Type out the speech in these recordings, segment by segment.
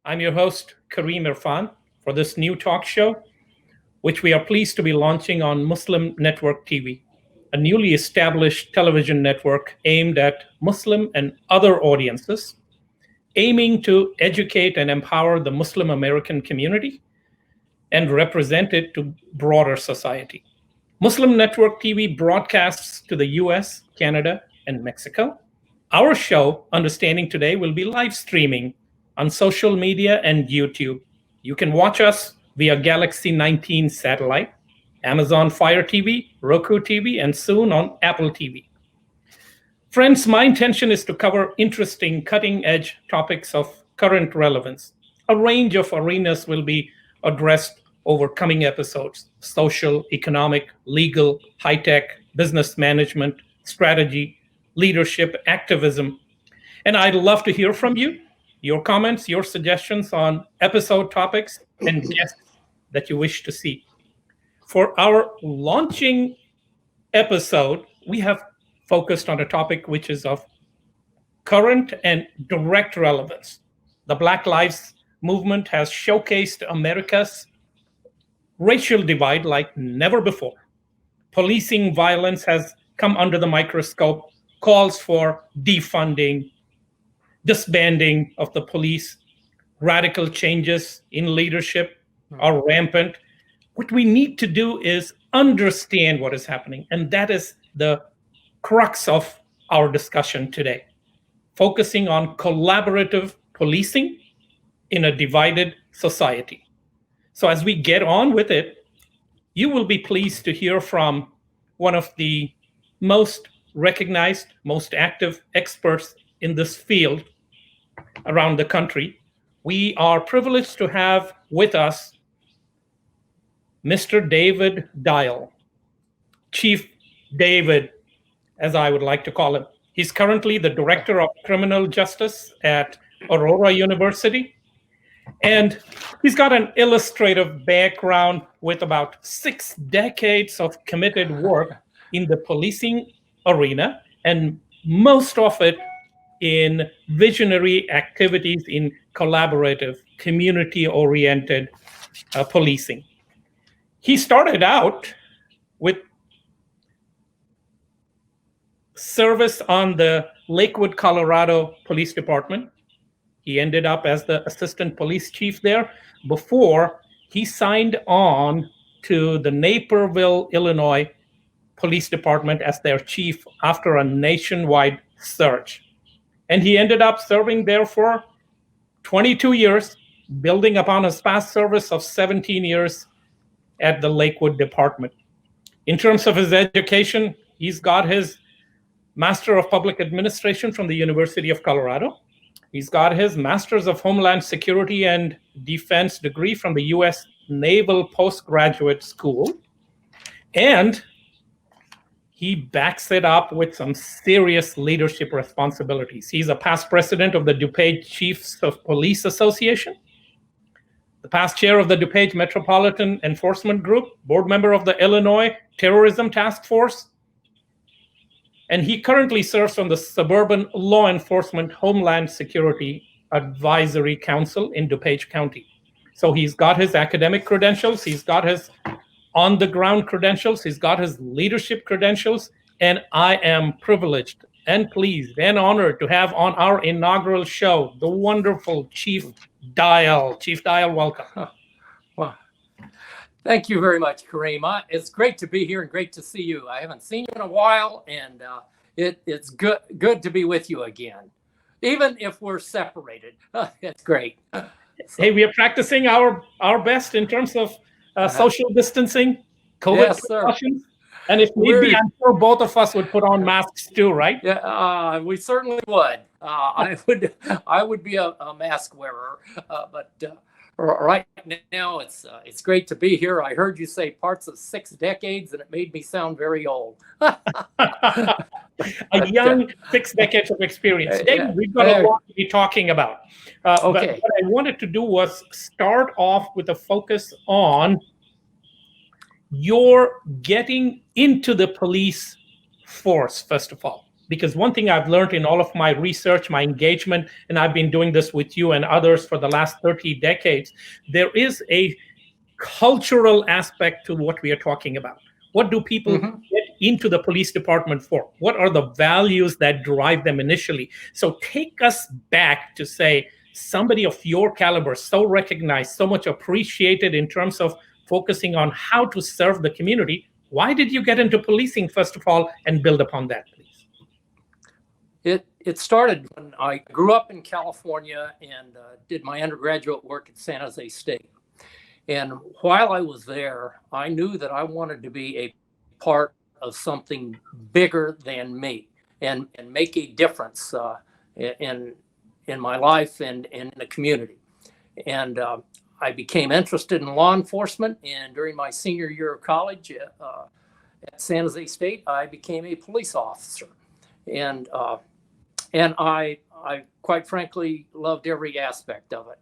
I'm your host, Kareem Irfan, for this new talk show, which we are pleased to be launching on Muslim Network TV, a newly established television network aimed at Muslim and other audiences, aiming to educate and empower the Muslim American community and represent it to broader society. Muslim Network TV broadcasts to the US, Canada, and Mexico. Our show, Understanding Today, will be live streaming on social media and YouTube. You can watch us via Galaxy 19 satellite, Amazon Fire TV, Roku TV, and soon on Apple TV. Friends, my intention is to cover interesting, cutting edge topics of current relevance. A range of arenas will be addressed over coming episodes: social, economic, legal, high tech, business management, strategy, leadership, activism. And I'd love to hear from you, your comments, your suggestions on episode topics and guests that you wish to see. For our launching episode, we have focused on a topic which is of current and direct relevance. The Black Lives Movement has showcased America's racial divide like never before. Policing violence has come under the microscope. Calls for defunding, disbanding of the police, radical changes in leadership are rampant. What we need to do is understand what is happening. And that is the crux of our discussion today, focusing on collaborative policing in a divided society. So as we get on with it, you will be pleased to hear from one of the most recognized, most active experts in this field around the country. We are privileged to have with us Mr. David Dial, Chief David, as I would like to call him. He's currently the Director of Criminal Justice at Aurora University. And he's got an illustrative background with about 6 decades of committed work in the policing arena, and most of it in visionary activities in collaborative, community-oriented policing. He started out with service on the Lakewood, Colorado Police Department. He ended up as the assistant police chief there before he signed on to the Naperville, Illinois Police Department as their chief after a nationwide search. And he ended up serving there for 22 years, building upon his past service of 17 years at the Lakewood Department. In terms of his education, he's got his Master of Public Administration from the University of Colorado. He's got his Master's of Homeland Security and Defense degree from the U.S. Naval Postgraduate School. And he backs it up with some serious leadership responsibilities. He's a past president of the DuPage Chiefs of Police Association, the past chair of the DuPage Metropolitan Enforcement Group, board member of the Illinois Terrorism Task Force, and he currently serves on the Suburban Law Enforcement Homeland Security Advisory Council in DuPage County. So he's got his academic credentials, he's got his on-the-ground credentials, he's got his leadership credentials, and I am privileged and pleased and honored to have on our inaugural show the wonderful Chief Dial. Chief Dial, welcome. Well, thank you very much, Kareem. It's great to be here and great to see you. I haven't seen you in a while, and it's good to be with you again, even if we're separated. It's great. Hey, we are practicing our best in terms of social distancing, COVID precautions. And if need be, I'm sure both of us would put on masks too, right? Yeah, we certainly would. I would be a mask wearer, but right now it's great to be here. I heard you say parts of 6 decades, and it made me sound very old. A young 6 decades of experience. David, we've got a lot to be talking about. Okay. But what I wanted to do was start off with a focus on your getting into the police force, first of all. Because one thing I've learned in all of my research, my engagement, and I've been doing this with you and others for the last 30 decades, there is a cultural aspect to what we are talking about. What do people get into the police department for? What are the values that drive them initially? So take us back to say, somebody of your caliber, so recognized, so much appreciated in terms of focusing on how to serve the community. Why did you get into policing, first of all, and build upon that, please? It started when I grew up in California and did my undergraduate work at San Jose State. And while I was there, I knew that I wanted to be a part of something bigger than me and make a difference in my life and in the community. And I became interested in law enforcement. And during my senior year of college at San Jose State, I became a police officer. And I quite frankly loved every aspect of it.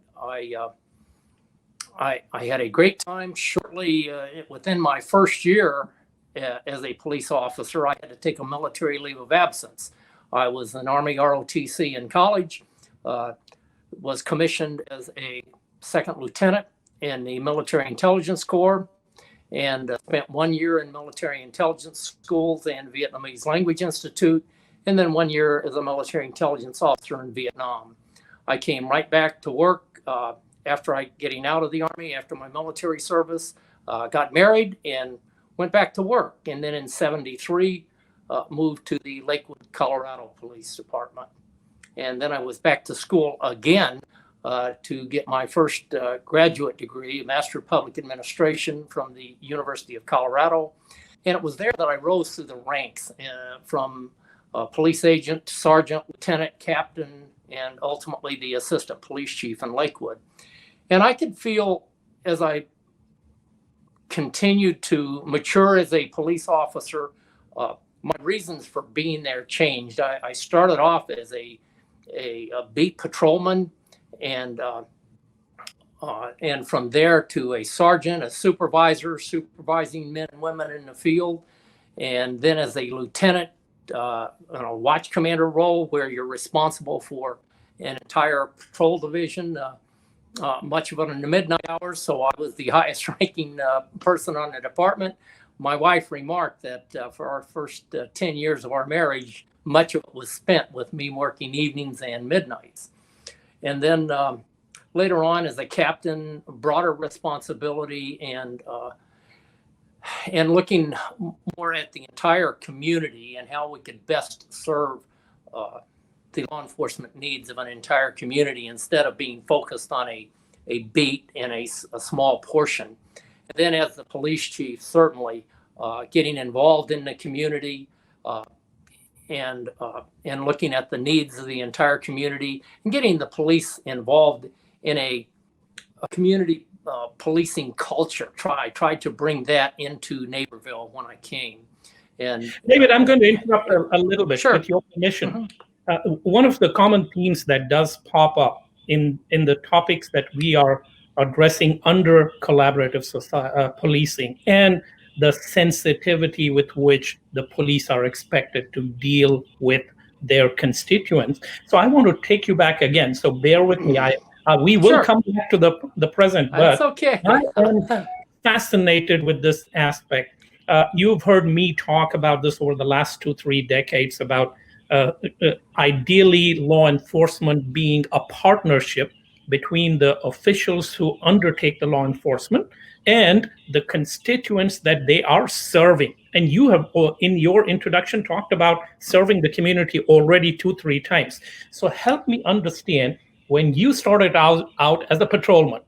I had a great time. Shortly within my first year as a police officer, I had to take a military leave of absence. I was an Army ROTC in college, was commissioned as a second lieutenant in the Military Intelligence Corps, and spent 1 year in military intelligence schools and Vietnamese Language Institute, and then 1 year as a military intelligence officer in Vietnam. I came right back to work after getting out of the Army, after my military service, got married and went back to work. And then in '73, moved to the Lakewood, Colorado Police Department. And then I was back to school again to get my first graduate degree, a Master of Public Administration from the University of Colorado. And it was there that I rose through the ranks from police agent, sergeant, lieutenant, captain, and ultimately the assistant police chief in Lakewood. And I could feel as I continued to mature as a police officer, my reasons for being there changed. I started off as a beat patrolman, and from there to a sergeant, a supervisor, supervising men and women in the field, and then as a lieutenant in a watch commander role where you're responsible for an entire patrol division, much of it in the midnight hours. So I was the highest ranking person on the department. My wife remarked that for our first 10 years of our marriage, much of it was spent with me working evenings and midnights. And then later on as a captain, broader responsibility and looking more at the entire community and how we could best serve the law enforcement needs of an entire community instead of being focused on a beat and a small portion. And then as the police chief, certainly getting involved in the community and looking at the needs of the entire community and getting the police involved in a community policing culture. Tried to bring that into Naperville when I came. And David, I'm going to interrupt a little bit with your permission. Mm-hmm. One of the common themes that does pop up in the topics that we are addressing under collaborative policing and the sensitivity with which the police are expected to deal with their constituents. So I want to take you back again. So bear with me. We will come back to the present, but that's okay. I am fascinated with this aspect. You've heard me talk about this over the last 2-3 decades about ideally law enforcement being a partnership between the officials who undertake the law enforcement and the constituents that they are serving. And you have, in your introduction, talked about serving the community already 2-3 times. So help me understand, when you started out as a patrolman,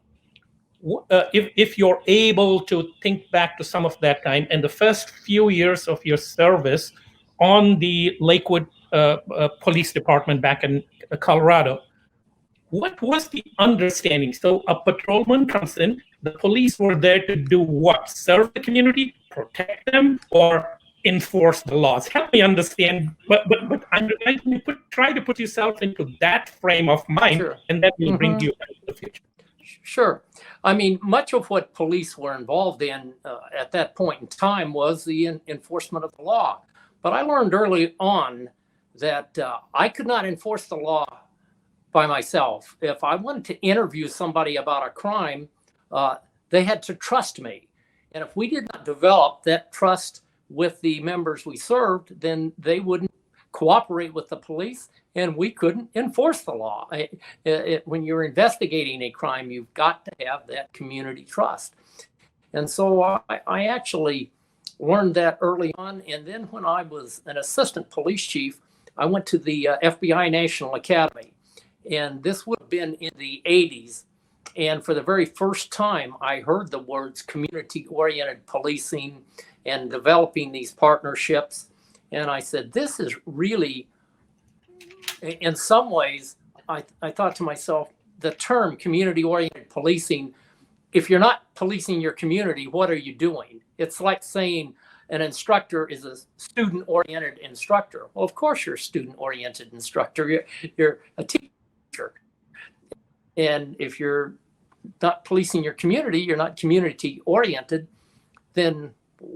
if you're able to think back to some of that time and the first few years of your service on the Lakewood Police Department back in Colorado, what was the understanding? So a patrolman comes in, the police were there to do what? Serve the community, protect them, or enforce the laws? Help me understand, but I'm trying to try to put yourself into that frame of mind, and that will bring you into the future. Sure. I mean, much of what police were involved in at that point in time was the enforcement of the law. But I learned early on that I could not enforce the law by myself. If I wanted to interview somebody about a crime, they had to trust me. And if we did not develop that trust with the members we served, then they wouldn't cooperate with the police and we couldn't enforce the law. When you're investigating a crime, you've got to have that community trust. And so I actually learned that early on. And then when I was an assistant police chief, I went to the FBI National Academy. And this would have been in the 80s. And for the very first time, I heard the words community-oriented policing and developing these partnerships. And I said, this is really, in some ways, I thought to myself, the term community-oriented policing, if you're not policing your community, what are you doing? It's like saying an instructor is a student-oriented instructor. Well, of course you're a student-oriented instructor. You're a teacher. And if you're not policing your community, you're not community-oriented, then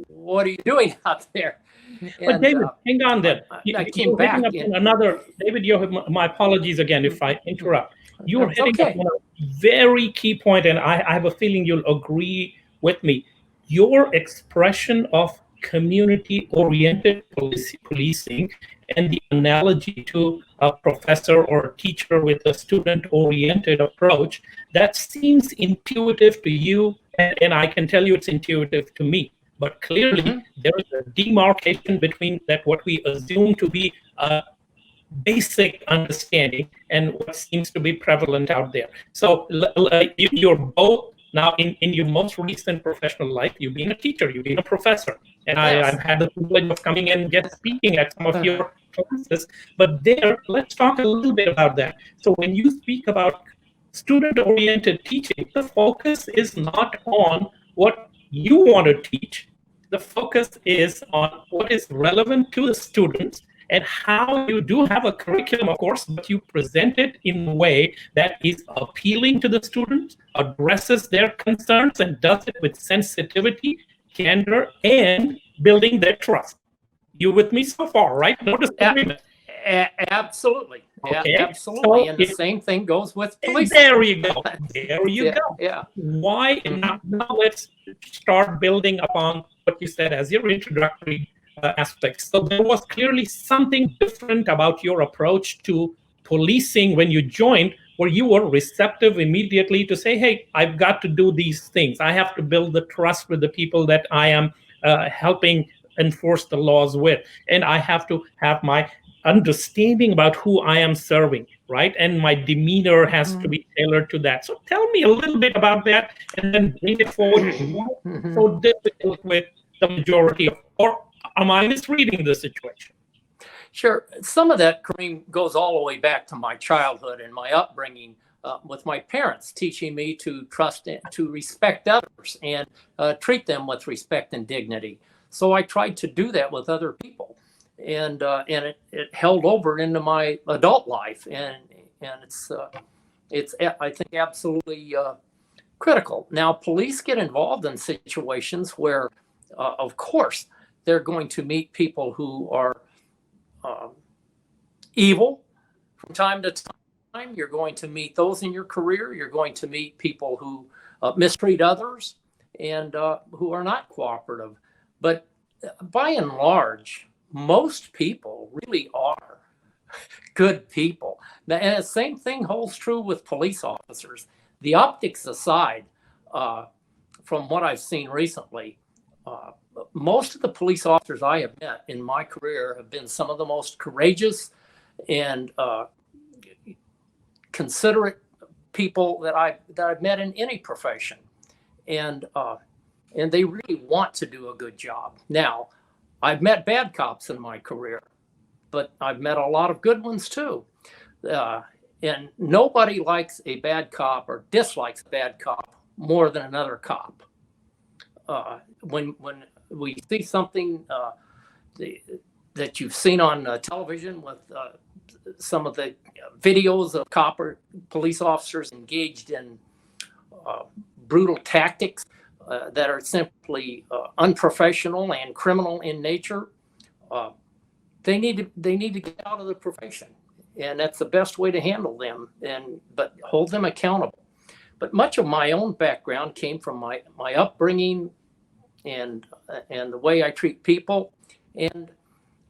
what are you doing out there? But David, hang on there. I came back. David, my apologies again if I interrupt. You're hitting up on a very key point, and I have a feeling you'll agree with me. Your expression of community-oriented policing and the analogy to a professor or a teacher with a student-oriented approach, that seems intuitive to you, and I can tell you it's intuitive to me. But clearly, there is a demarcation between that what we assume to be a basic understanding and what seems to be prevalent out there. So you're both now in your most recent professional life, you've been a teacher, you've been a professor. And yes. I've had the privilege of coming and guest speaking at some of your classes. But there, let's talk a little bit about that. So when you speak about student-oriented teaching, the focus is not on what you want to teach. The focus is on what is relevant to the students and how you do have a curriculum, of course, but you present it in a way that is appealing to the students, addresses their concerns, and does it with sensitivity, candor, and building their trust. You with me so far, right? No disagreement. Absolutely. Okay. Absolutely. So and the same thing goes with police. There you go. There you go. Yeah. Why? Now let's start building upon what you said as your introductory aspects. So there was clearly something different about your approach to policing when you joined, where you were receptive immediately to say, hey, I've got to do these things. I have to build the trust with the people that I am helping enforce the laws with. And I have to have my understanding about who I am serving, right? And my demeanor has to be tailored to that. So tell me a little bit about that and then bring it forward. So difficult with the majority of, or am I misreading the situation? Sure. Some of that, Kareem, goes all the way back to my childhood and my upbringing with my parents teaching me to trust and to respect others and treat them with respect and dignity. So I tried to do that with other people. And it held over into my adult life, and it's I think absolutely critical. Now, police get involved in situations where, of course, they're going to meet people who are evil from time to time. You're going to meet those in your career. You're going to meet people who mistreat others and who are not cooperative. But by and large, most people really are good people. And the same thing holds true with police officers. The optics aside, from what I've seen recently, most of the police officers I have met in my career have been some of the most courageous and considerate people that I've met in any profession. And they really want to do a good job. Now, I've met bad cops in my career, but I've met a lot of good ones too. And nobody likes a bad cop or dislikes a bad cop more than another cop. When we see something that you've seen on television with some of the videos of police officers engaged in brutal tactics that are simply unprofessional and criminal in nature, they need to get out of the profession, and that's the best way to handle them, but hold them accountable. But much of my own background came from my upbringing and the way I treat people, and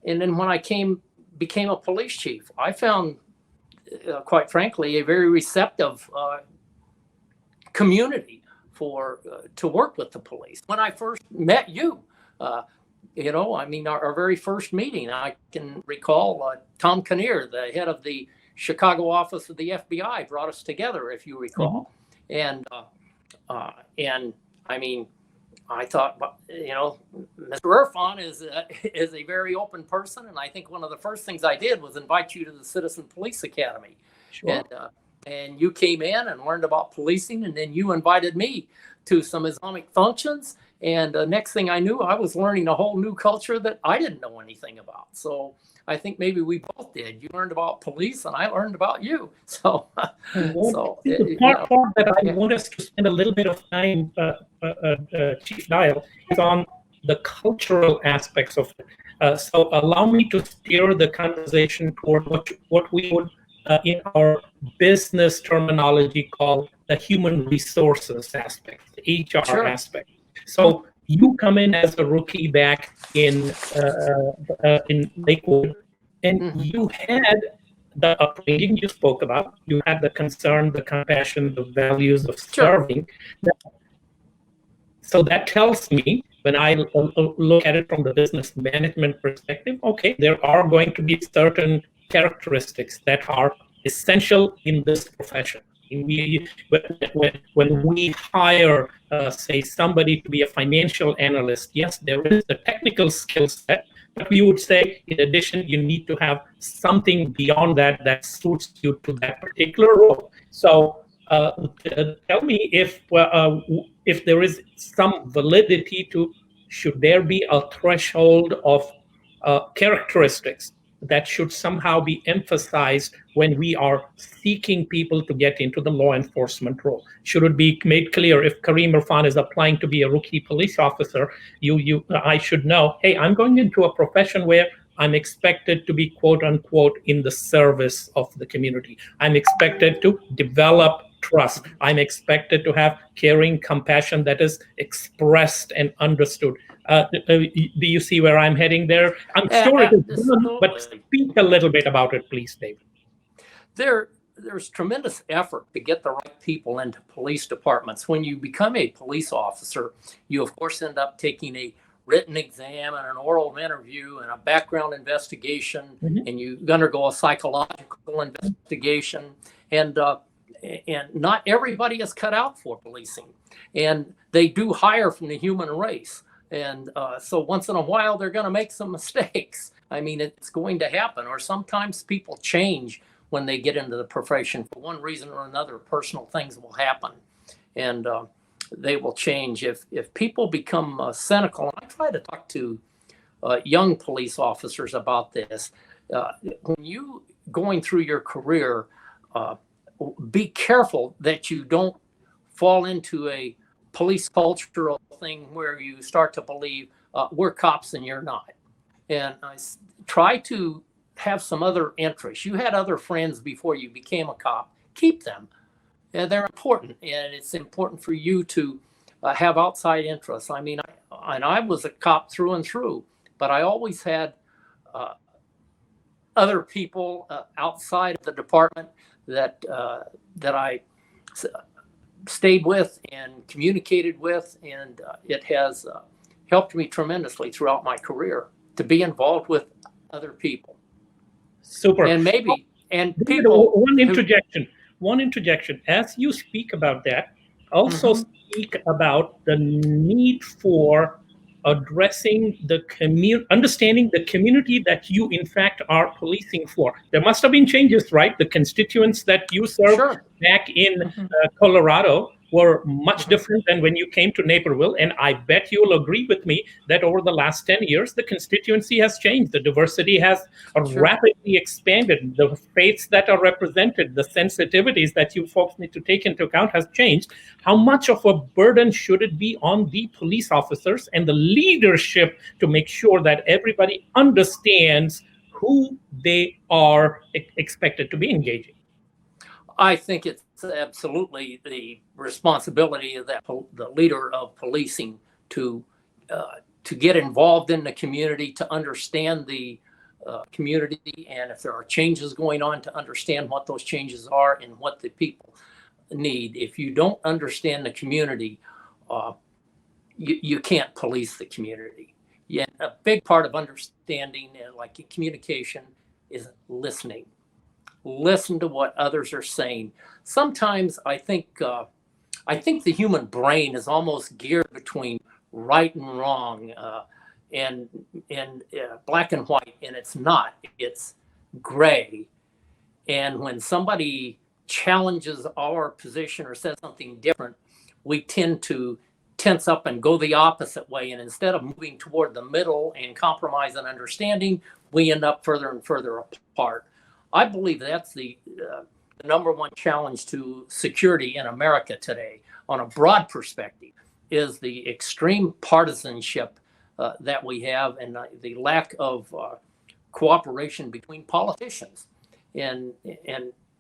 then when I became a police chief, I found, quite frankly, a very receptive community to work with the police. When I first met you, our very first meeting, I can recall Tom Kinnear, the head of the Chicago office of the FBI, brought us together, if you recall. And I mean, I thought, Mr. Irfan is a very open person, and I think one of the first things I did was invite you to the Citizen Police Academy. Sure. And you came in and learned about policing, and then you invited me to some Islamic functions. And the next thing I knew, I was learning a whole new culture that I didn't know anything about. So I think maybe we both did. You learned about police, and I learned about you. So, the part that I want us to spend a little bit of time, Chief Dial, is on the cultural aspects of it. So allow me to steer the conversation toward what we would, in our business terminology, call the human resources aspect, the HR aspect. So you come in as a rookie back in Lakewood, and you had the upbringing you spoke about. You had the concern, the compassion, the values of serving. So that tells me, when I look at it from the business management perspective, okay, there are going to be certain characteristics that are essential in this profession. When we hire, say, somebody to be a financial analyst, yes, there is a technical skill set, but we would say, in addition, you need to have something beyond that suits you to that particular role. So tell me if there is some validity to, should there be a threshold of characteristics that should somehow be emphasized when we are seeking people to get into the law enforcement role? Should it be made clear, if Kareem Irfan is applying to be a rookie police officer, I should know, hey, I'm going into a profession where I'm expected to be, quote unquote, in the service of the community. I'm expected to develop trust. I'm expected to have caring compassion that is expressed and understood. Do you see where I'm heading there? I'm sure it is done, but speak a little bit about it, please, David. There's tremendous effort to get the right people into police departments. When you become a police officer, you, of course, end up taking a written exam and an oral interview and a background investigation, and you undergo a psychological investigation. And not everybody is cut out for policing. And they do hire from the human race. And so once in a while, they're going to make some mistakes. I mean, it's going to happen. Or sometimes people change when they get into the profession. For one reason or another, personal things will happen. And they will change. If people become cynical, and I try to talk to young police officers about this, when you going through your career, be careful that you don't fall into a police cultural thing where you start to believe we're cops and you're not. And I try to have some other interests. You had other friends before you became a cop. Keep them. And they're important. And it's important for you to have outside interests. I mean, I was a cop through and through, but I always had other people outside of the department that I stayed with and communicated with, and it has helped me tremendously throughout my career to be involved with other people. Super. And people. One interjection. As you speak about that, also speak about the need for addressing understanding the community that you, in fact, are policing for. There must have been changes, right? The constituents that you served back in Colorado were much different than when you came to Naperville. And I bet you'll agree with me that over the last 10 years, the constituency has changed. The diversity has rapidly expanded. The faiths that are represented, the sensitivities that you folks need to take into account has changed. How much of a burden should it be on the police officers and the leadership to make sure that everybody understands who they are expected to be engaging? I think it's absolutely the responsibility of the leader of policing to get involved in the community, to understand the community, and if there are changes going on, to understand what those changes are and what the people need. If you don't understand the community, you can't police the community. Yeah, a big part of understanding, like communication, is listening. Listen to what others are saying. Sometimes I think the human brain is almost geared between right and wrong, and black and white, and it's not. It's gray. And when somebody challenges our position or says something different, we tend to tense up and go the opposite way. And instead of moving toward the middle and compromise and understanding, we end up further and further apart. I believe that's the number one challenge to security in America today, on a broad perspective, is the extreme partisanship that we have, and the lack of cooperation between politicians, and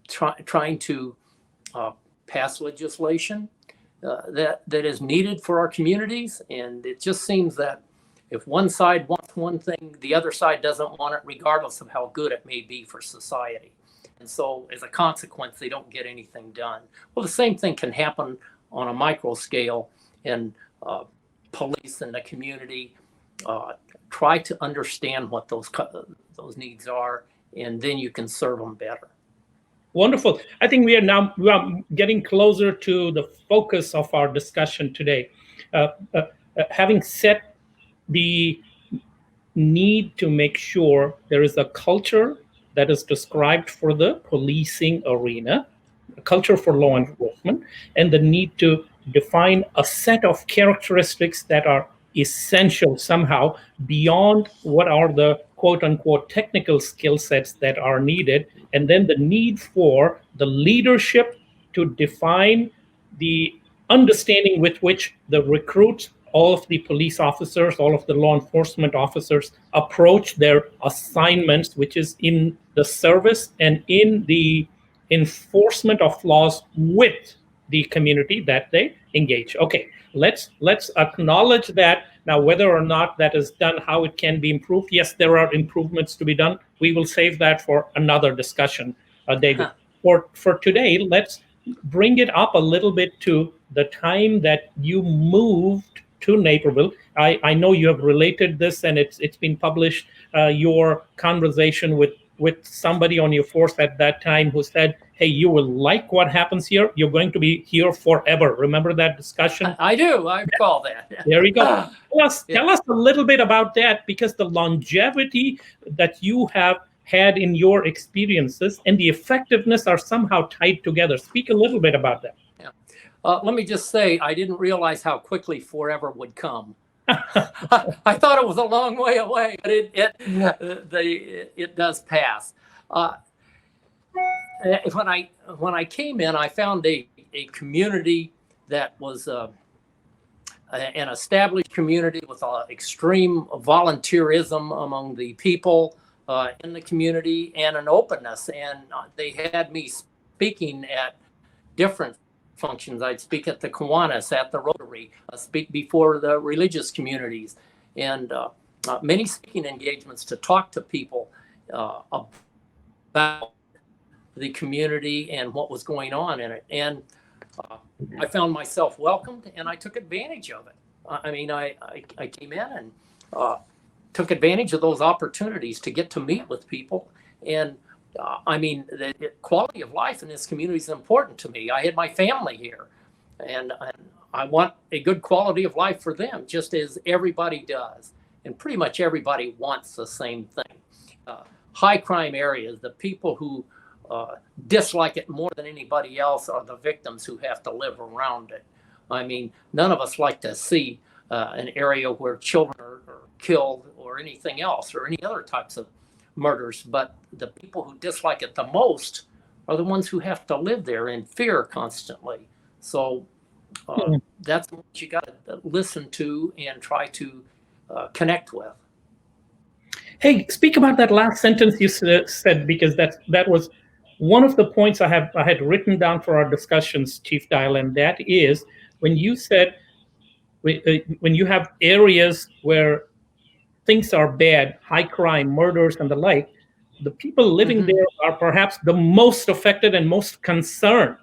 trying to pass legislation that is needed for our communities. And it just seems that if one side wants one thing, the other side doesn't want it, regardless of how good it may be for society. And so as a consequence, they don't get anything done. Well, the same thing can happen on a micro scale, and police in the community try to understand what those needs are, and then you can serve them better. Wonderful. I think we are getting closer to the focus of our discussion today. Having set the need to make sure there is a culture that is described for the policing arena, a culture for law enforcement, and the need to define a set of characteristics that are essential somehow beyond what are the quote unquote technical skill sets that are needed, and then the need for the leadership to define the understanding with which the recruits, all of the police officers, all of the law enforcement officers approach their assignments, which is in the service and in the enforcement of laws with the community that they engage. Okay, let's acknowledge that. Now, whether or not that is done, how it can be improved, yes, there are improvements to be done. We will save that for another discussion, David. For today, let's bring it up a little bit to the time that you moved to Naperville. I know you have related this, and it's been published, your conversation with somebody on your force at that time who said, hey, you will like what happens here. You're going to be here forever. Remember that discussion? I do. I recall that. There you go. Tell us a little bit about that, because the longevity that you have had in your experiences and the effectiveness are somehow tied together. Speak a little bit about that. Yeah. Let me just say, I didn't realize how quickly forever would come. I thought it was a long way away, but it does pass. When I came in, I found a community that was an established community with extreme volunteerism among the people in the community, and an openness. And they had me speaking at different functions. I'd speak at the Kiwanis, at the Rotary, speak before the religious communities, and many speaking engagements to talk to people about the community and what was going on in it. And I found myself welcomed, and I took advantage of it. I mean, I came in and took advantage of those opportunities to get to meet with people. And I mean, the quality of life in this community is important to me. I had my family here, and I want a good quality of life for them, just as everybody does. And pretty much everybody wants the same thing. High crime areas, the people who dislike it more than anybody else are the victims who have to live around it. I mean, none of us like to see an area where children are killed or anything else, or any other types of murders, but the people who dislike it the most are the ones who have to live there in fear constantly. So that's what you got to listen to and try to connect with. Hey, speak about that last sentence you said, because that was one of the points I had written down for our discussions, Chief Dial, and that is when you said when you have areas where things are bad, high crime, murders, and the like, the people living Mhm. there are perhaps the most affected and most concerned.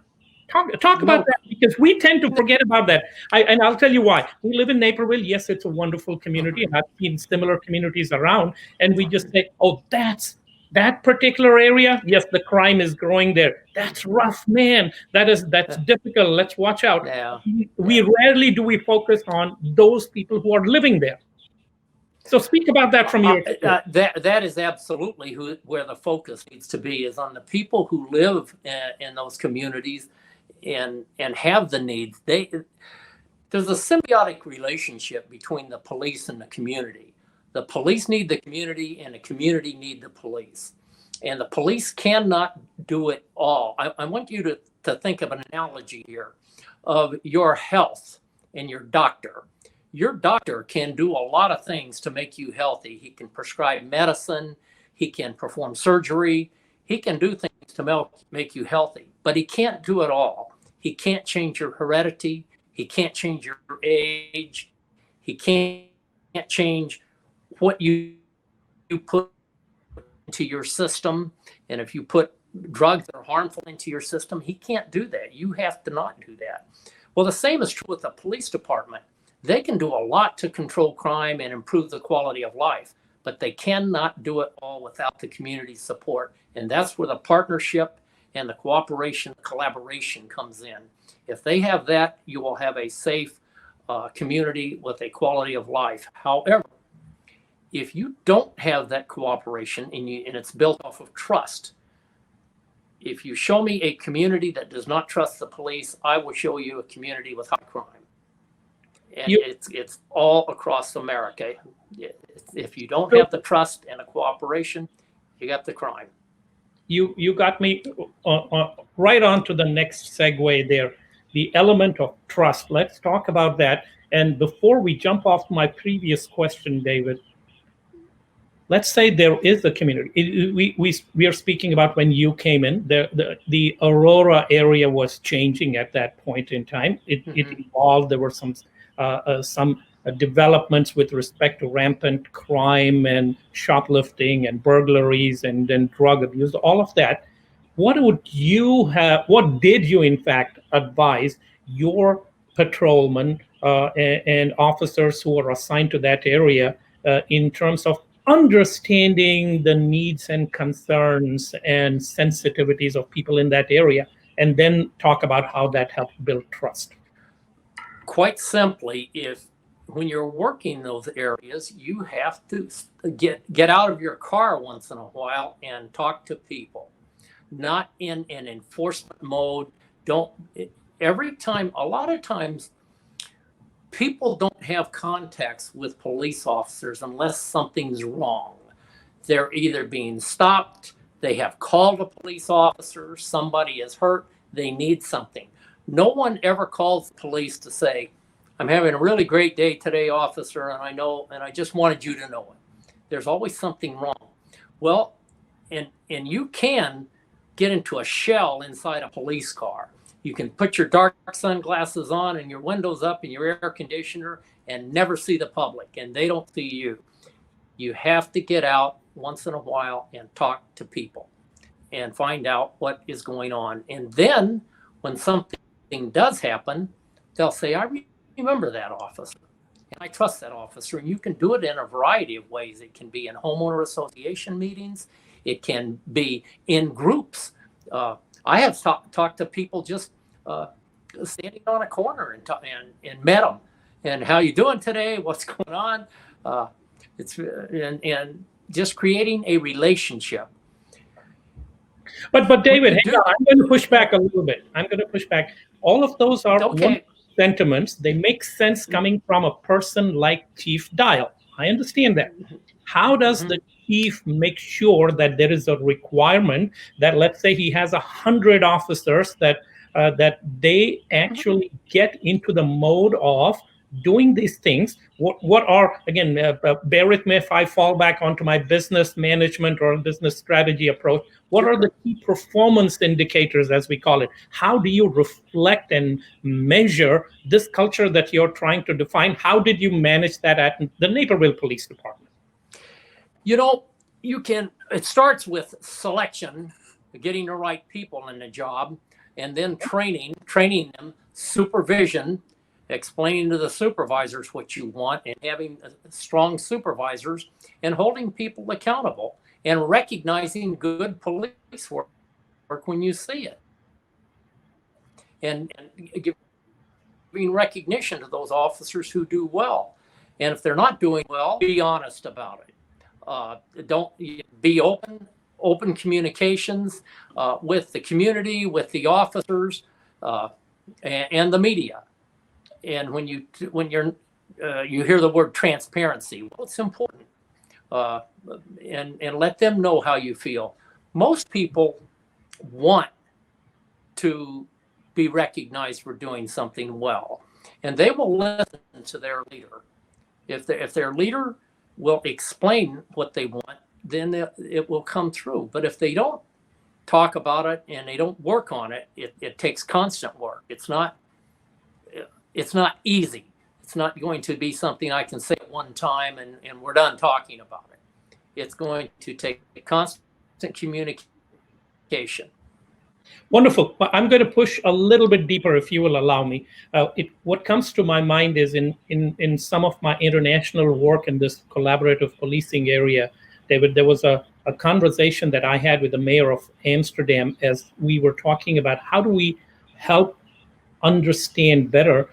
Talk about No, that, because we tend to forget about that. And I'll tell you why. We live in Naperville. Yes, it's a wonderful community, mhm. and I've seen similar communities around. And we just say, "Oh, that's that particular area. Yes, the crime is growing there. That's rough, man. That's Uh, difficult. Let's watch out." yeah, We yeah. rarely do we focus on those people who are living there. So speak about that from your experience. That is absolutely where the focus needs to be, is on the people who live in those communities and have the needs. There's a symbiotic relationship between the police and the community. The police need the community, and the community need the police. And the police cannot do it all. I want you to think of an analogy here of your health and your doctor. Your doctor can do a lot of things to make you healthy. He can prescribe medicine, he can perform surgery, he can do things to make you healthy, but he can't do it all. He can't change your heredity, he can't change your age, he can't change what you put into your system. And if you put drugs that are harmful into your system, he can't do that. You have to not do that. Well, the same is true with the police department. They can do a lot to control crime and improve the quality of life, but they cannot do it all without the community support. And that's where the partnership and the cooperation, collaboration comes in. If they have that, you will have a safe community with a quality of life. However, if you don't have that cooperation and it's built off of trust, if you show me a community that does not trust the police, I will show you a community with high crime. And You, it's all across America. If you don't so have the trust and the cooperation, you got the crime. you got me right on to the next segue there, the element of trust. Let's talk about that. And before we jump off my previous question, David, let's say there is a community. We are speaking about when you came in. The Aurora area was changing at that point in time. It Mhm. evolved. There were some developments with respect to rampant crime and shoplifting and burglaries and then drug abuse. All of that. What did you in fact advise your patrolmen and officers who are assigned to that area in terms of understanding the needs and concerns and sensitivities of people in that area, and then talk about how that helped build trust? Quite simply, if when you're working those areas, you have to get out of your car once in a while and talk to people, not in an enforcement mode. Don't every time. A lot of times, people don't have contacts with police officers unless something's wrong. They're either being stopped, they have called a police officer, somebody is hurt, they need something. No one ever calls the police to say, "I'm having a really great day today, officer, and I just wanted you to know it." There's always something wrong. Well, and you can get into a shell inside a police car. You can put your dark sunglasses on and your windows up and your air conditioner and never see the public, and they don't see you. You have to get out once in a while and talk to people and find out what is going on. And then when something does happen, they'll say, "I remember that officer and I trust that officer." And you can do it in a variety of ways. It can be in homeowner association meetings, it can be in groups. I have talked to people just standing on a corner and met them. And how you doing today? What's going on? It's and just creating a relationship. But When David, you hang do, on. I'm going to push back a little bit. I'm going to push back. All of those are okay. wonderful sentiments. They make sense coming from a person like Chief Dial. I understand that. How does Mhm. the chief make sure that there is a requirement that, let's say, he has 100 officers, that they Mhm. actually get into the mode of doing these things, what are, again, bear with me if I fall back onto my business management or business strategy approach, what are the key performance indicators, as we call it? How do you reflect and measure this culture that you're trying to define? How did you manage that at the Naperville Police Department? You know, it starts with selection, getting the right people in the job, and then training them, supervision, explaining to the supervisors what you want, and having strong supervisors, and holding people accountable, and recognizing good police work when you see it, and giving recognition to those officers who do well. And if they're not doing well, be honest about it. Don't be open communications with the community, with the officers, and the media. And when you hear the word transparency, well, it's important, and let them know how you feel. Most people want to be recognized for doing something well, and they will listen to their leader. If their leader will explain what they want, then it will come through. But if they don't talk about it and they don't work on it, it takes constant work. It's not easy. It's not going to be something I can say at one time and we're done talking about it. It's going to take constant communication. Wonderful. I'm going to push a little bit deeper, if you will allow me. What comes to my mind is in some of my international work in this collaborative policing area, David, there was a conversation that I had with the mayor of Amsterdam as we were talking about how do we help understand better.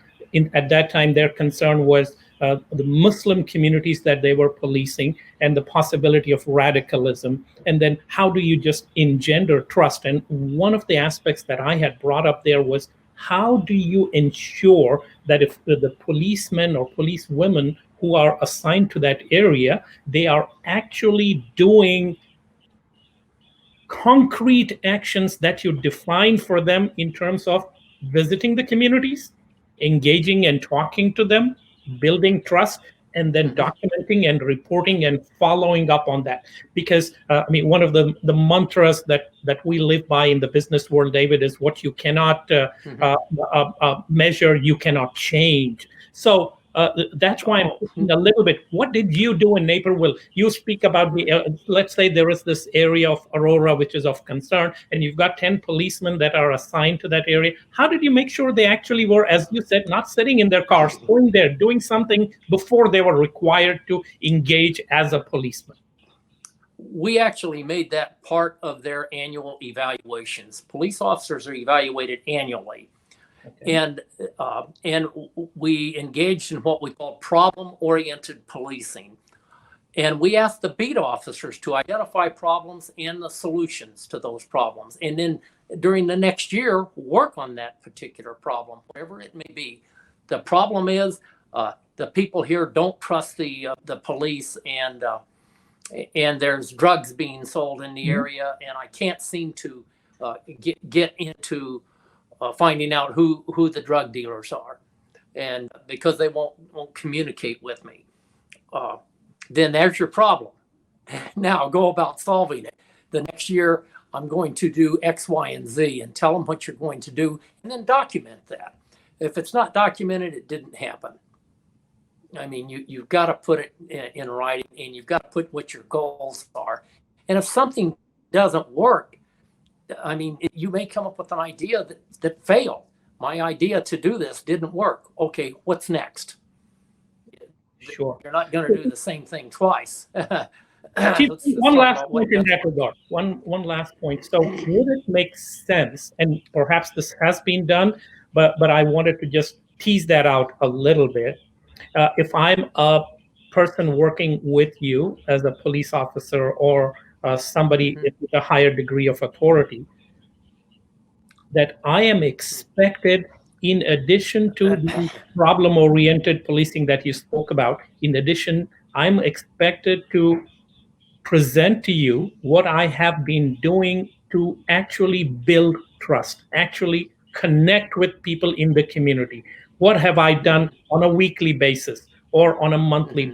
At that time, their concern was the Muslim communities that they were policing and the possibility of radicalism. And then how do you just engender trust? And one of the aspects that I had brought up there was how do you ensure that if the policemen or policewomen who are assigned to that area, they are actually doing concrete actions that you define for them in terms of visiting the communities, engaging and talking to them, building trust, and then documenting and reporting and following up on that. Because one of the mantras that we live by in the business world, David, is what you cannot measure, you cannot change. So that's why I'm thinking a little bit. What did you do in Naperville? You speak about let's say there is this area of Aurora which is of concern, and you've got 10 policemen that are assigned to that area. How did you make sure they actually were, as you said, not sitting in their cars, going there, doing something before they were required to engage as a policeman? We actually made that part of their annual evaluations. Police officers are evaluated annually. Okay. And we engaged in what we call problem-oriented policing. And we asked the beat officers to identify problems and the solutions to those problems. And then during the next year, work on that particular problem, whatever it may be. The problem is the people here don't trust the police, and there's drugs being sold in the area, and I can't seem to get into finding out who the drug dealers are, and because they won't communicate with me, then there's your problem. Now go about solving it. The next year I'm going to do X, Y, and Z, and tell them what you're going to do, and then document that. If it's not documented, it didn't happen. I mean, you've got to put it in writing, and you've got to put what your goals are. And if something doesn't work, I mean, you may come up with an idea that failed. My idea to do this didn't work. Okay, what's next? Sure. You're not going to do the same thing twice. One last point in that regard. One last point. So would it make sense, and perhaps this has been done, but I wanted to just tease that out a little bit. If I'm a person working with you as a police officer or somebody with a higher degree of authority, that I am expected, in addition to the problem-oriented policing that you spoke about, in addition, I'm expected to present to you what I have been doing to actually build trust, actually connect with people in the community. What have I done on a weekly basis or on a monthly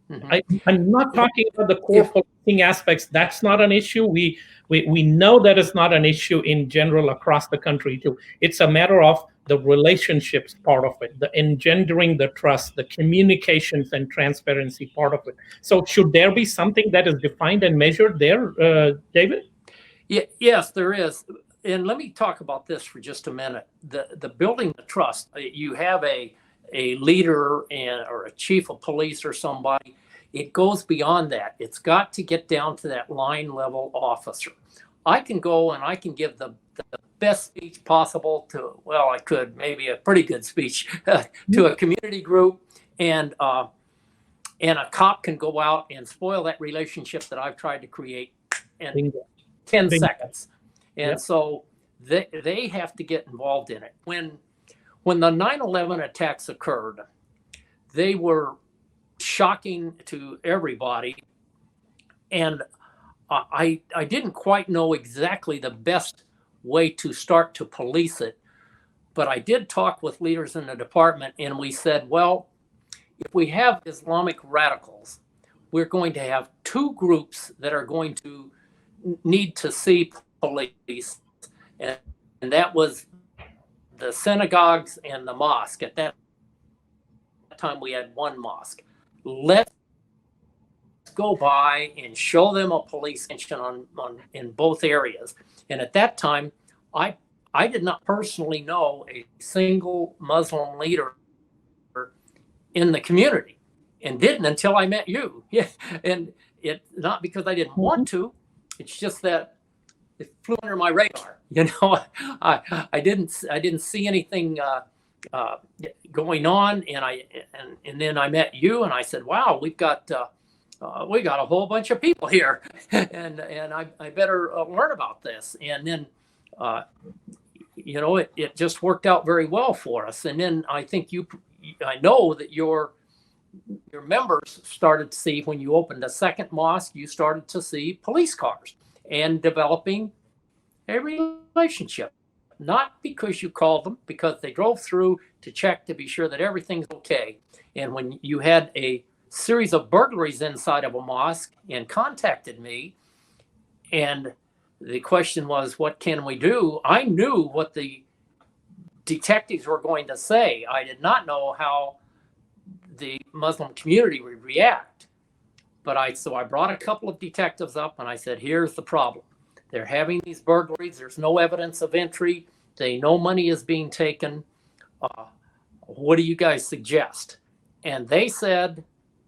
basis? I'm not talking about the core policing aspects. That's not an issue. We know that is not an issue in general across the country too. It's a matter of the relationships part of it, the engendering the trust, the communications and transparency part of it. So should there be something that is defined and measured there, David? Yes, there is. And let me talk about this for just a minute. The building the trust, you have a leader or a chief of police or somebody. It goes beyond that. It's got to get down to that line level officer. I can go and I can give the best speech possible to, well, I could maybe a pretty good speech to a community group, and a cop can go out and spoil that relationship that I've tried to create in 10 seconds. And so they have to get involved in it. When the 9/11 attacks occurred, they were shocking to everybody. And I didn't quite know exactly the best way to start to police it. But I did talk with leaders in the department, and we said, well, if we have Islamic radicals, we're going to have two groups that are going to need to see police. And that was the synagogues and the mosque. At that time, we had one mosque. Let's go by and show them a police station in both areas. And at that time, I did not personally know a single Muslim leader in the community, and didn't until I met you. Yeah, and it not because I didn't want to. It's just that it flew under my radar. You know, I didn't see anything going on, and then I met you, and I said, wow, we got a whole bunch of people here, and I better learn about this. And then you know, it just worked out very well for us. And then I think I know that your members started to see, when you opened a second mosque, you started to see police cars and developing a relationship. Not because you called them, because they drove through to check to be sure that everything's okay. And when you had a series of burglaries inside of a mosque and contacted me, and the question was, what can we do? I knew what the detectives were going to say. I did not know how the Muslim community would react. But so I brought a couple of detectives up, and I said, here's the problem. They're having these burglaries. There's no evidence of entry. They know money is being taken. What do you guys suggest? And they said,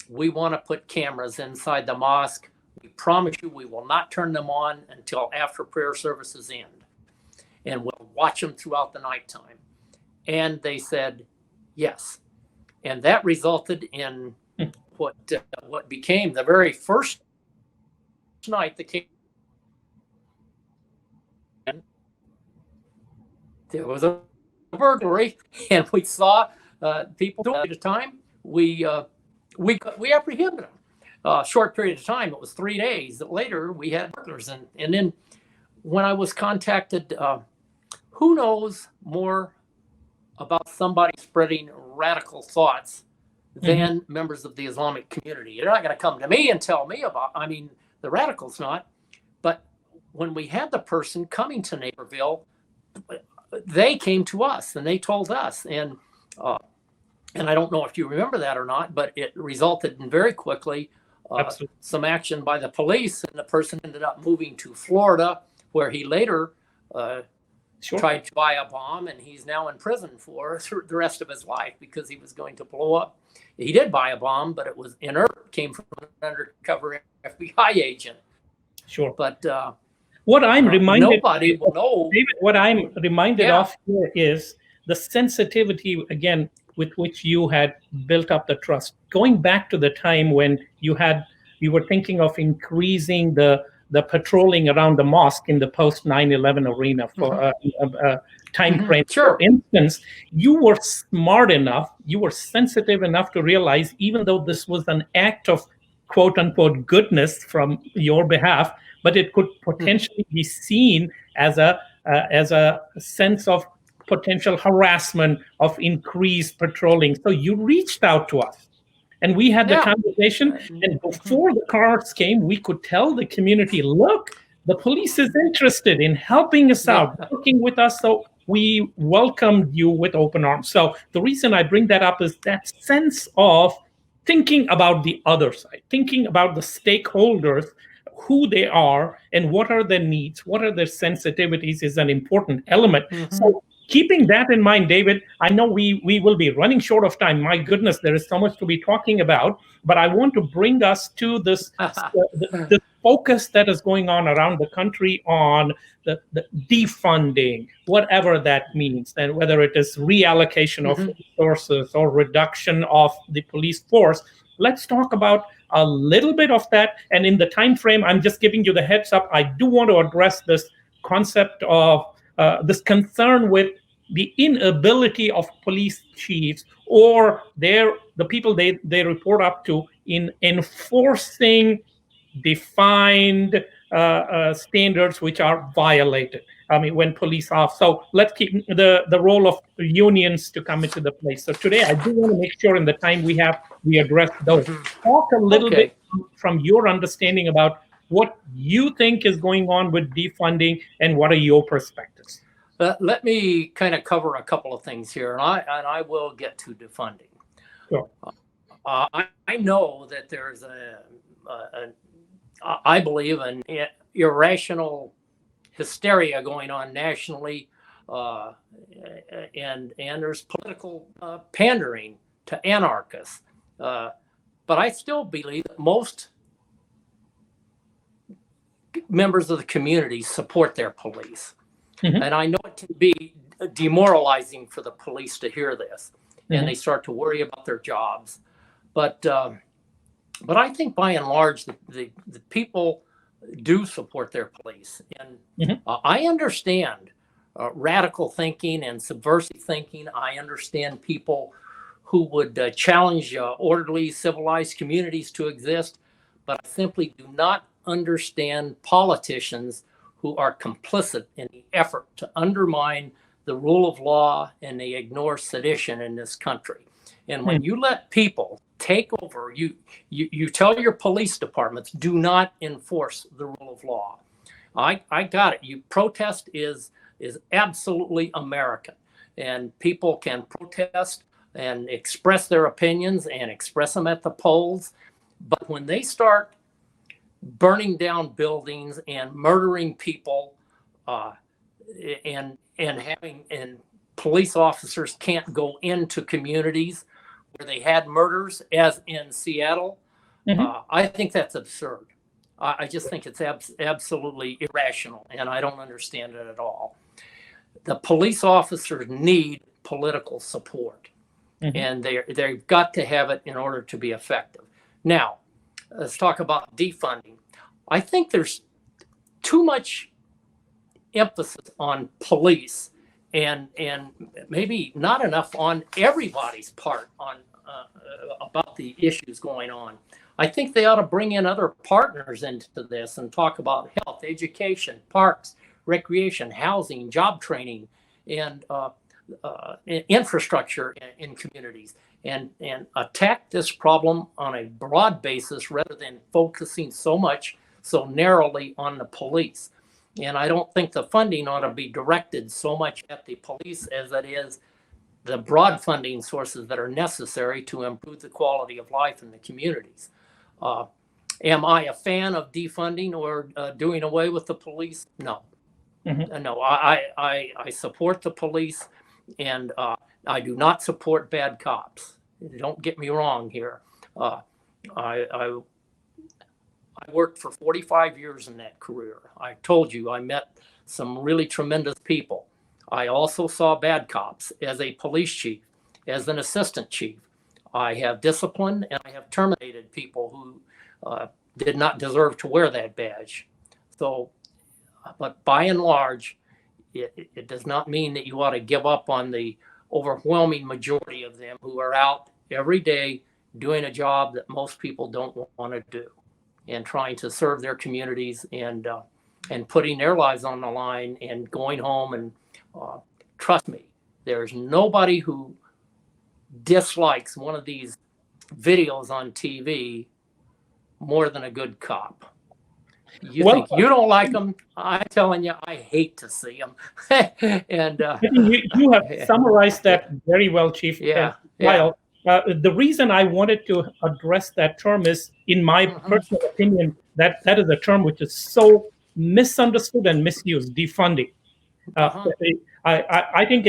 we want to put cameras inside the mosque. We promise you we will not turn them on until after prayer services end. And we'll watch them throughout the nighttime. And they said, yes. And that resulted in what became the very first night that came. There was a burglary, and we saw people do it at a time. We apprehended them. A short period of time. It was 3 days. Later, we had burglars, and then when I was contacted, who knows more about somebody spreading radical thoughts than members of the Islamic community? You're not going to come to me and tell me about. I mean, the radicals not. But when we had the person coming to Naperville, they came to us and they told us, and I don't know if you remember that or not, but it resulted in very quickly some action by the police, and the person ended up moving to Florida, where he later tried to buy a bomb, and he's now in prison for the rest of his life because he was going to blow up. He did buy a bomb, but it was inert, came from an undercover FBI agent. Sure. But what I'm reminded, nobody will know. David, what I'm reminded of here is the sensitivity, again, with which you had built up the trust. Going back to the time when you were thinking of increasing the patrolling around the mosque in the post 9/11 arena for time frame. Sure. For instance, you were smart enough, you were sensitive enough to realize, even though this was an act of quote unquote goodness from your behalf, but it could potentially be seen as a sense of potential harassment, of increased patrolling. So you reached out to us and we had the Yeah. conversation. And before the cars came, we could tell the community, look, the police is interested in helping us Yeah. out, working with us. So we welcomed you with open arms. So the reason I bring that up is that sense of thinking about the other side, thinking about the stakeholders, who they are and what are their needs, what are their sensitivities is an important element. So keeping that in mind, David, I know we will be running short of time. My goodness, there is so much to be talking about, but I want to bring us to this focus that is going on around the country on the defunding, whatever that means, and whether it is reallocation of resources or reduction of the police force. Let's talk about a little bit of that. And in the time frame, I'm just giving you the heads up. I do want to address this concept of this concern with the inability of police chiefs or the people they report up to in enforcing defined standards which are violated. I mean, when police are. So let's keep the role of unions to come into the place. So today, I do want to make sure in the time we have, we address those. Talk a little bit from your understanding about what you think is going on with defunding and what are your perspectives. Let me kind of cover a couple of things here, and I will get to defunding. Sure. I know that there's I believe an irrational hysteria going on nationally, and there's political pandering to anarchists. But I still believe that most members of the community support their police. And I know it can be demoralizing for the police to hear this, and they start to worry about their jobs. But I think by and large, the people do support their police. And I understand radical thinking and subversive thinking. I understand people who would challenge orderly, civilized communities to exist. But I simply do not understand politicians who are complicit in the effort to undermine the rule of law, and they ignore sedition in this country. And when you let people take over, you tell your police departments, do not enforce the rule of law. I got it. Protest is absolutely American, and people can protest and express their opinions and express them at the polls. But when they start burning down buildings and murdering people, and police officers can't go into communities where they had murders, as in Seattle, I think that's absurd. I just think it's absolutely irrational, and I don't understand it at all. The police officers need political support, and they've got to have it in order to be effective. Now, let's talk about defunding. I think there's too much emphasis on police and maybe not enough on everybody's part on about the issues going on. I think they ought to bring in other partners into this and talk about health, education, parks, recreation, housing, job training, and infrastructure in communities, and attack this problem on a broad basis rather than focusing so narrowly on the police. And I don't think the funding ought to be directed so much at the police as it is the broad funding sources that are necessary to improve the quality of life in the communities. Am I a fan of defunding or doing away with the police? No. No, I support the police, and I do not support bad cops. Don't get me wrong here. I worked for 45 years in that career. I told you I met some really tremendous people. I also saw bad cops as a police chief, as an assistant chief. I have disciplined and I have terminated people who did not deserve to wear that badge. So, but by and large, it does not mean that you ought to give up on the overwhelming majority of them who are out every day doing a job that most people don't want to do, and trying to serve their communities and putting their lives on the line and going home. And trust me, There's nobody who dislikes one of these videos on TV more than a good cop. You think you don't like them? I'm telling you, I hate to see them. And I think you have summarized that very well, Chief. Yeah. Well, the reason I wanted to address that term is, in my personal opinion, that is a term which is so misunderstood and misused, defunding. I think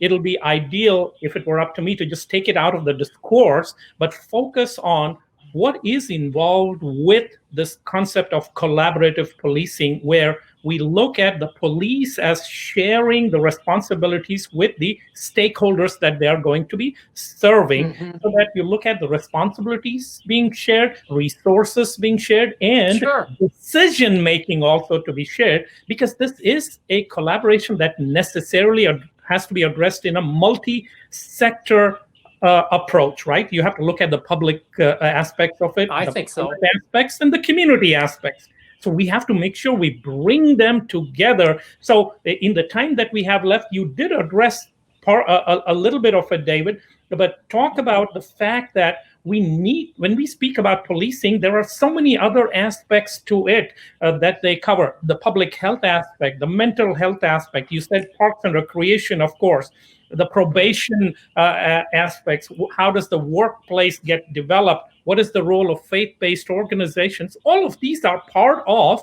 it'll be ideal if it were up to me to just take it out of the discourse, but focus on what is involved with this concept of collaborative policing, where we look at the police as sharing the responsibilities with the stakeholders that they are going to be serving, so that you look at the responsibilities being shared, resources being shared, and decision making also to be shared, because this is a collaboration that necessarily has to be addressed in a multi-sector approach, right? You have to look at the public aspects of it, I think so, aspects and the community aspects. So we have to make sure we bring them together. So in the time that we have left, you did address a little bit of it, David, but talk about the fact that we need, when we speak about policing, there are so many other aspects to it that they cover. The public health aspect, the mental health aspect. You said parks and recreation, of course. The probation aspects. How does the workplace get developed? What is the role of faith-based organizations? All of these are part of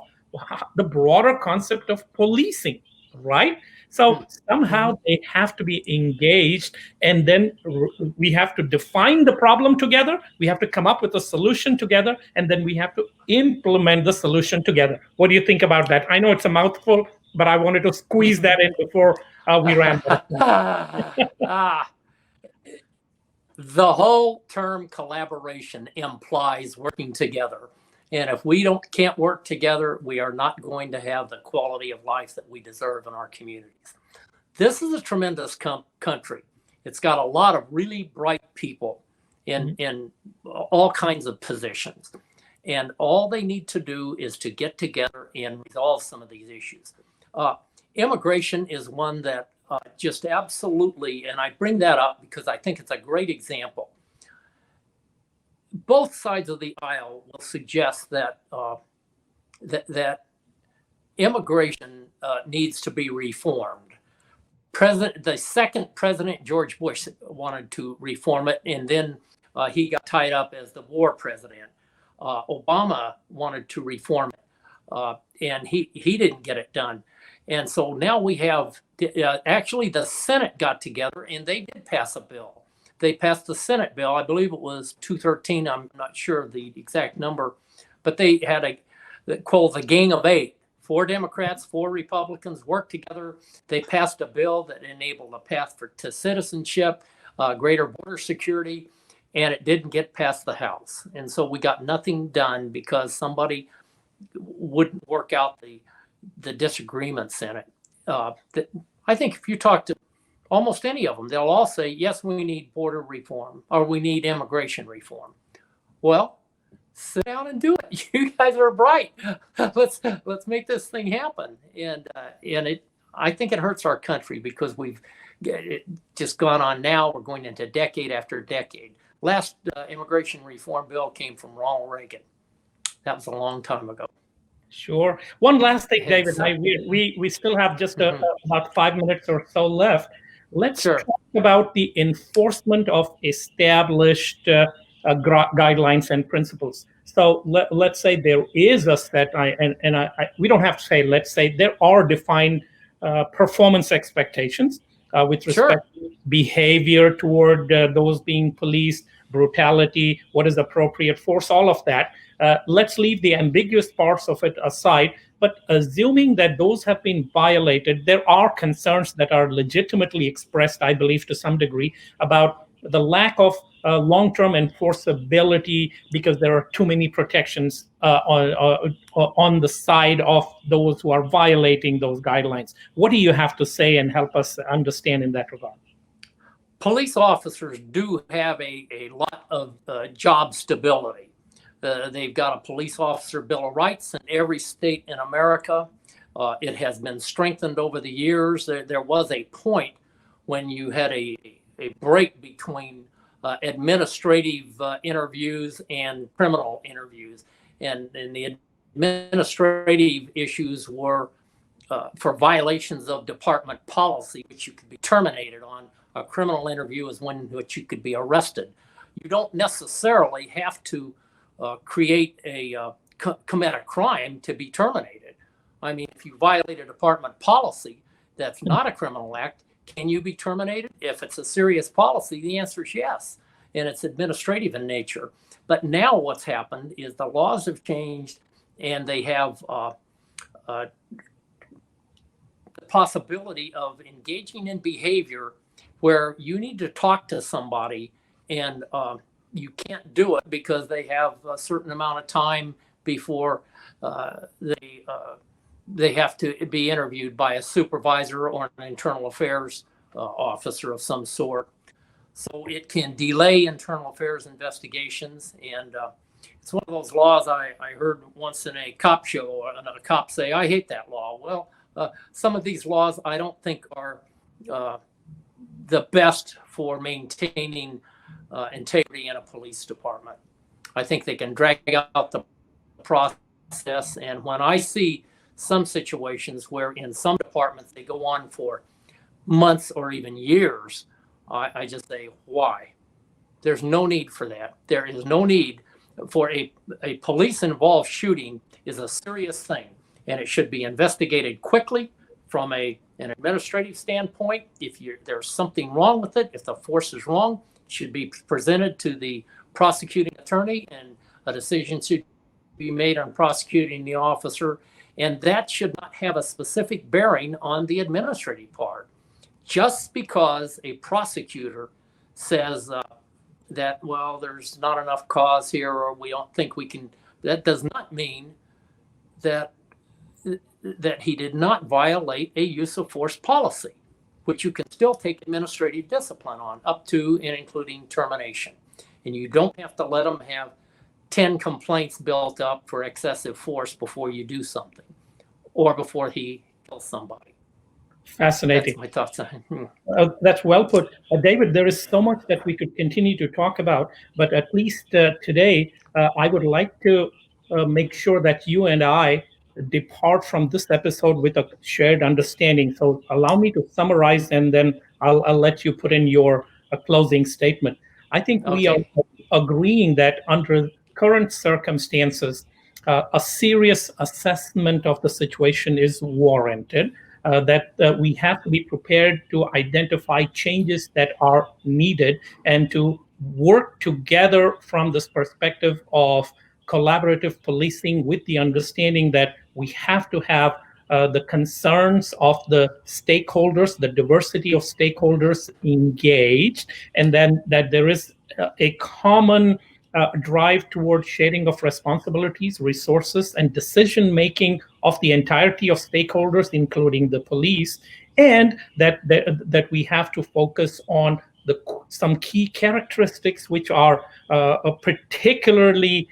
the broader concept of policing, right? So somehow they have to be engaged, and then we have to define the problem together. We have to come up with a solution together, and then we have to implement the solution together. What do you think about that? I know it's a mouthful, but I wanted to squeeze that in before we ran. The whole term collaboration implies working together. And if we can't work together, we are not going to have the quality of life that we deserve in our communities. This is a tremendous country. It's got a lot of really bright people in all kinds of positions. And all they need to do is to get together and resolve some of these issues. Immigration is one that just absolutely, and I bring that up because I think it's a great example. Both sides of the aisle will suggest that that immigration needs to be reformed. The second president, George Bush, wanted to reform it, and then he got tied up as the war president. Obama wanted to reform it, and he didn't get it done. And so now we have, actually the Senate got together and they did pass a bill. They passed the Senate bill. I believe it was 213. I'm not sure of the exact number, but they had called the Gang of Eight. 4 Democrats, 4 Republicans worked together. They passed a bill that enabled a path to citizenship, greater border security, and it didn't get past the House. And so we got nothing done because somebody wouldn't work out the disagreements in it. I think if you talk to almost any of them, they'll all say, yes, we need border reform or we need immigration reform. Well, sit down and do it. You guys are bright. Let's make this thing happen. And I think it hurts our country because we've just gone on now. We're going into decade after decade. Last immigration reform bill came from Ronald Reagan. That was a long time ago. Sure. One last thing, David. We still have just about 5 minutes or so left. Let's talk about the enforcement of established guidelines and principles. So let's say there is a set, we don't have to say, let's say there are defined performance expectations with respect to behavior toward those being policed, brutality, what is appropriate force, all of that. Let's leave the ambiguous parts of it aside, but assuming that those have been violated, there are concerns that are legitimately expressed, I believe, to some degree, about the lack of long-term enforceability because there are too many protections on the side of those who are violating those guidelines. What do you have to say and help us understand in that regard? Police officers do have a lot of job stability. They've got a police officer bill of rights in every state in America. It has been strengthened over the years. There was a point when you had a break between administrative interviews and criminal interviews. And the administrative issues were for violations of department policy, which you could be terminated on. A criminal interview is one in which you could be arrested. You don't necessarily have to commit a crime to be terminated. I mean, if you violate a department policy, that's not a criminal act. Can you be terminated? If it's a serious policy, the answer is yes, and it's administrative in nature. But now what's happened is the laws have changed, and they have the possibility of engaging in behavior where you need to talk to somebody, and you can't do it because they have a certain amount of time before they have to be interviewed by a supervisor or an internal affairs officer of some sort. So it can delay internal affairs investigations. And it's one of those laws I heard once in a cop show, and a cop say, "I hate that law." Well, some of these laws I don't think are the best for maintaining integrity in a police department. I think they can drag out the process. And when I see some situations where in some departments they go on for months or even years, I just say, why? There's no need for that. There is no need for a police involved shooting is a serious thing, and it should be investigated quickly from an administrative standpoint. If there's something wrong with it, if the force is wrong, it should be presented to the prosecuting attorney, and a decision should be made on prosecuting the officer. And that should not have a specific bearing on the administrative part. Just because a prosecutor says that, well, there's not enough cause here, or we don't think we can, that does not mean that he did not violate a use of force policy, which you can still take administrative discipline on, up to and including termination. And you don't have to let them have 10 complaints built up for excessive force before you do something, or before he kills somebody. Fascinating. That's my thoughts. That's well put. David, there is so much that we could continue to talk about, but at least today, I would like to make sure that you and I depart from this episode with a shared understanding. So allow me to summarize, and then I'll let you put in your closing statement. I think we are agreeing that under current circumstances, a serious assessment of the situation is warranted, that we have to be prepared to identify changes that are needed and to work together from this perspective of collaborative policing, with the understanding that we have to have the concerns of the stakeholders, the diversity of stakeholders engaged, and then that there is a common drive toward sharing of responsibilities, resources, and decision-making of the entirety of stakeholders, including the police, and that we have to focus on some key characteristics which are particularly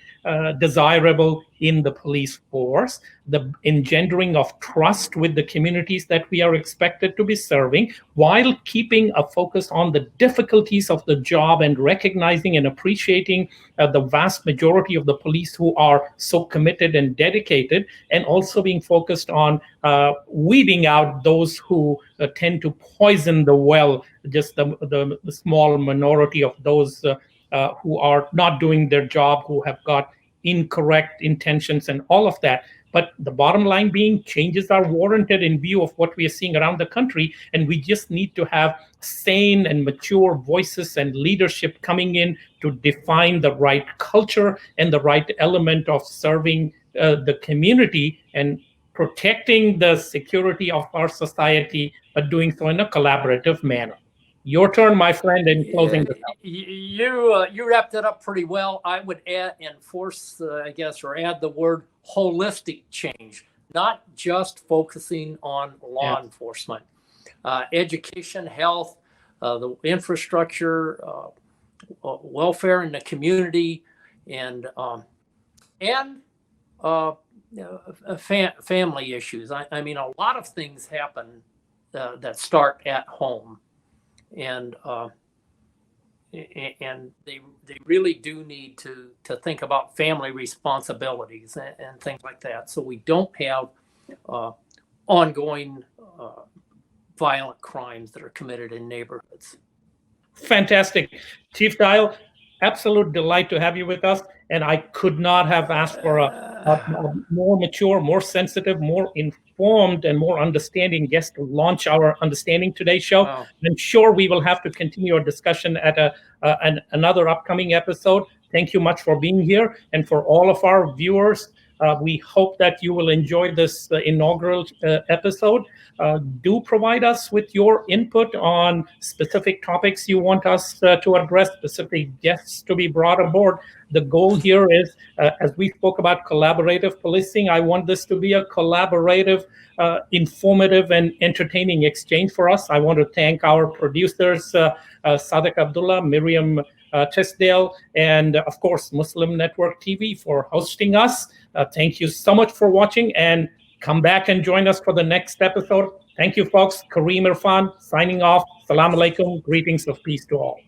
desirable in the police force, the engendering of trust with the communities that we are expected to be serving, while keeping a focus on the difficulties of the job and recognizing and appreciating the vast majority of the police who are so committed and dedicated, and also being focused on weeding out those who tend to poison the well, just the small minority of those who are not doing their job, who have got incorrect intentions and all of that. But the bottom line being, changes are warranted in view of what we are seeing around the country, and we just need to have sane and mature voices and leadership coming in to define the right culture and the right element of serving the community and protecting the security of our society, but doing so in a collaborative manner. Your turn, my friend, in closing this out. You wrapped it up pretty well. I would add the word holistic change, not just focusing on law enforcement, education, health, the infrastructure, welfare in the community, and family issues. I mean, a lot of things happen that start at home. and they really do need to think about family responsibilities and things like that, so we don't have ongoing violent crimes that are committed in neighborhoods. Fantastic. Chief Dial, absolute delight to have you with us. And I could not have asked for a more mature, more sensitive, more informed, and more understanding guest to launch our Understanding Today show. Wow. I'm sure we will have to continue our discussion at another upcoming episode. Thank you much for being here. And for all of our viewers, we hope that you will enjoy this inaugural episode. Do provide us with your input on specific topics you want us to address, specific guests to be brought aboard. The goal here is, as we spoke about collaborative policing, I want this to be a collaborative, informative, and entertaining exchange for us. I want to thank our producers, Sadiq Abdullah, Miriam Tisdale, and of course, Muslim Network TV for hosting us. Thank you so much for watching, and come back and join us for the next episode. Thank you, folks. Kareem Irfan signing off. Assalamu alaikum. Greetings of peace to all.